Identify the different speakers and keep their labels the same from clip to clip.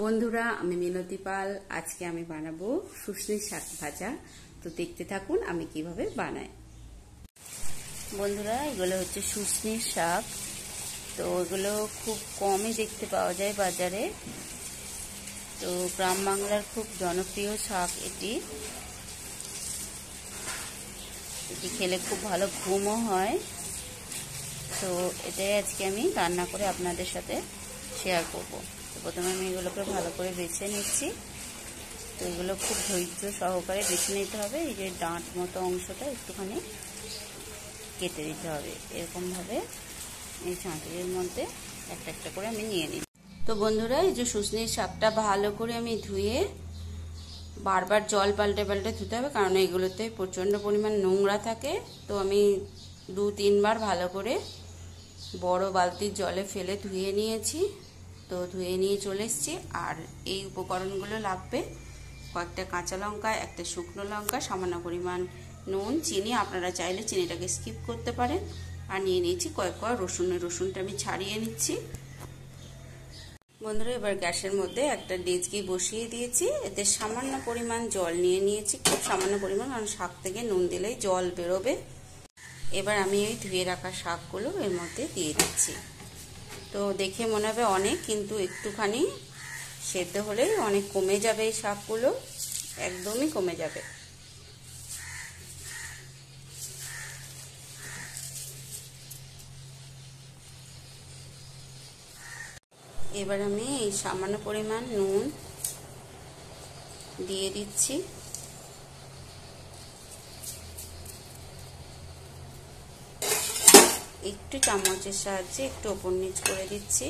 Speaker 1: বন্ধুরা, আমি মিনতি পাল। আজকে আমি বানাবো শুশনির শাক ভাজা। তো দেখতে থাকুন আমি কিভাবে বানাই। বন্ধুরা, এগুলো হচ্ছে শুশনির শাক। তো এগুলো খুব কমই দেখতে পাওয়া যায় বাজারে। তো গ্রাম বাংলার খুব জনপ্রিয় শাক এটি খেলে খুব ভালো ঘুমও হয়। তো এটাই আজকে আমি রান্না করে আপনাদের সাথে শেয়ার করব। তো প্রথমে আমি এগুলোকে ভালো করে বেছে নিচ্ছি। তো এগুলো খুব ধৈর্য সহকারে বেছে নিতে হবে। এই যে ডাঁট মতো অংশটা একটুখানি কেটে দিতে হবে। এরকমভাবে এই ছাঁটের মধ্যে একটা একটা করে আমি নিয়ে নিই। তো বন্ধুরা, এই যে শুশনির শাকটা ভালো করে আমি ধুয়ে বারবার জল পাল্টে পাল্টে ধুতে হবে, কারণ এগুলোতে প্রচণ্ড পরিমাণ নোংরা থাকে। তো আমি 2-3 বার ভালো করে বড় বালতির জলে ফেলে ধুয়ে নিয়েছি। তো ধুয়ে নিয়ে চলে এসেছি। আর এই উপকরণগুলো লাগবে: কয়েকটা কাঁচা লঙ্কা, একটা শুকনো লঙ্কা, সামান্য পরিমাণ নুন, চিনি, আপনারা চাইলে চিনিটাকে স্কিপ করতে পারেন। আর নিয়ে নিয়েছি কয়েক কোয়া রসুন। রসুনটা আমি ছাড়িয়ে নিচ্ছি। বন্ধুরা, এবার গ্যাসের মধ্যে একটা ডেচকি বসিয়ে দিয়েছি। এতে সামান্য পরিমাণ জল নিয়ে নিয়েছি, খুব সামান্য পরিমাণ, কারণ শাক থেকে নুন দিলেই জল বেরোবে। এবার আমি এই ধুয়ে রাখা শাকগুলো এর মধ্যে দিয়ে দিচ্ছি। তো দেখে মনে হবে অনেক, কিন্তু একটুখানি সেদ্ধ হলেই অনেক কমে যাবে। এই শাকগুলো একদমই কমে যাবে। এবার আমি এই সামান্য পরিমাণ নুন দিয়ে দিচ্ছি। একটু চামচের সাহায্যে একটু ওপর নিচ করে দিচ্ছি।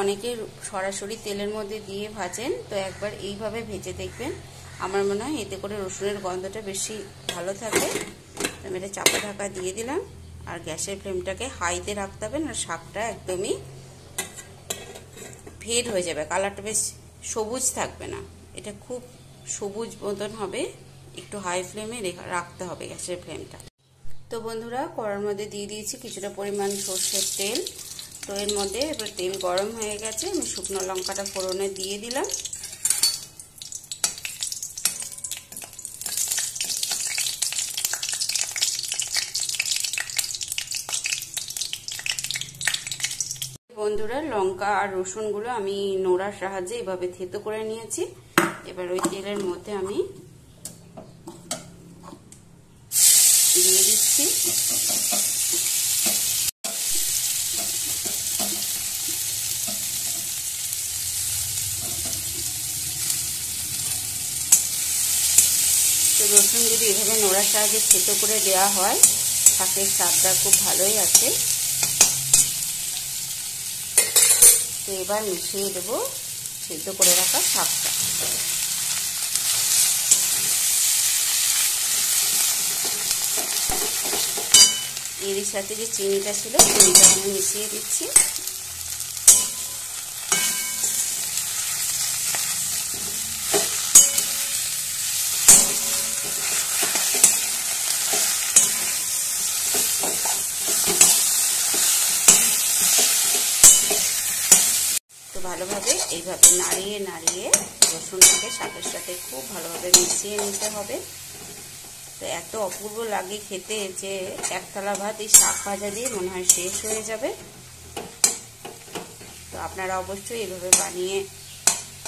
Speaker 1: অনেকে সরাসরি তেলের মধ্যে দিয়ে ভাজেন, তো একবার এইভাবে ভেজে দেখবেন। আমার মনে হয় এতে করে রসুনের গন্ধটা বেশি ভালো থাকে। আমি এটা চাপা ঢাকা দিয়ে দিলাম। আর গ্যাসের ফ্লেমটাকে হাইতে রাখতে হবে, আর শাকটা একদমই ফেড হয়ে যাবে, কালারটা বেশ সবুজ থাকবে না, এটা খুব সবুজ মতন হবে। একটু হাই ফ্লেমে রাখতে হবে গ্যাসের ফ্লেমটা। তো বন্ধুরা, কড়ার মধ্যে দিয়ে দিয়েছি কিছুটা পরিমাণ সর্ষের তেল। তো এর মধ্যে এবার তেল গরম হয়ে গেছে, আমি শুকনো লঙ্কাটা ফোড়নে দিয়ে দিলাম। বন্ধুরা, লঙ্কা আর রসুনগুলো আমি নোড়ার সাহায্যে এভাবে থেতো করে নিয়েছি। এবার ওই তেলের মধ্যে আমি দিয়ে দিচ্ছি। তো রসুন যদি এভাবে নোড়ার সাহায্যে থেতো করে দেওয়া হয়, শাকের স্বাদটা খুব ভালোই আছে। তো এবার মিশিয়ে দেবো সেদ্ধ করে রাখা শাকটা। এর সাথে যে চিনিটা ছিল, চিনিটা আমি মিশিয়ে দিচ্ছি। ভালোভাবে এইভাবে নাড়িয়ে নাড়িয়ে রসুনটাকে শাকের সাথে খুব ভালোভাবে মিশিয়ে নিতে হবে। তো এত অপূর্ব লাগে খেতে যে এক থালা ভাত এই শাক ভাজা দিয়ে মনে হয় শেষ হয়ে যাবে। তো আপনারা অবশ্যই এইভাবে বানিয়ে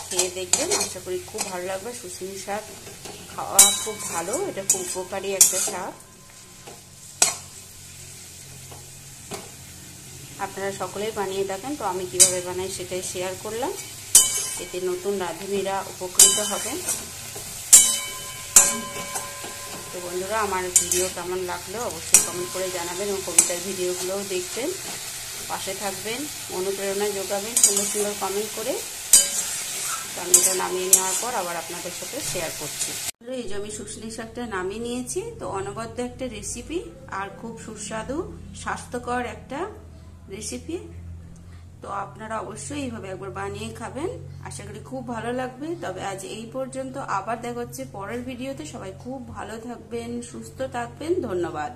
Speaker 1: খেয়ে দেখবেন, আশা করি খুব ভালো লাগবে। শুশনি শাক খাওয়া খুব ভালো, এটা খুব উপকারী একটা শাক। আপনারা সকলেই বানিয়ে থাকেন, তো আমি কিভাবে বানাই সেটাই শেয়ার করলাম। এতে নতুন রাঁধুনিরা উপকৃত হবেন। তো বন্ধুরা, আমার ভিডিও কেমন লাগলো অবশ্যই কমেন্ট করে জানাবেন, এবং কবিতার ভিডিওগুলোও দেখবেন, পাশে থাকবেন, অনুপ্রেরণা যোগাবেন সুন্দর সুন্দর কমেন্ট করে। তো আমি এটা নামিয়ে নেওয়ার পর আবার আপনাদের সাথে শেয়ার করছি। এই যে আমি শুশনি শাকটা নামিয়ে নিয়েছি। তো অনবদ্য একটা রেসিপি, আর খুব সুস্বাদু স্বাস্থ্যকর একটা রেসিপি। তো আপনারা অবশ্যই এইভাবে একবার বানিয়ে খাবেন, আশা করি খুব ভালো লাগবে। তবে আজ এই পর্যন্ত, আবার দেখা হচ্ছে পরের ভিডিওতে। সবাই খুব ভালো থাকবেন, সুস্থ থাকবেন। ধন্যবাদ।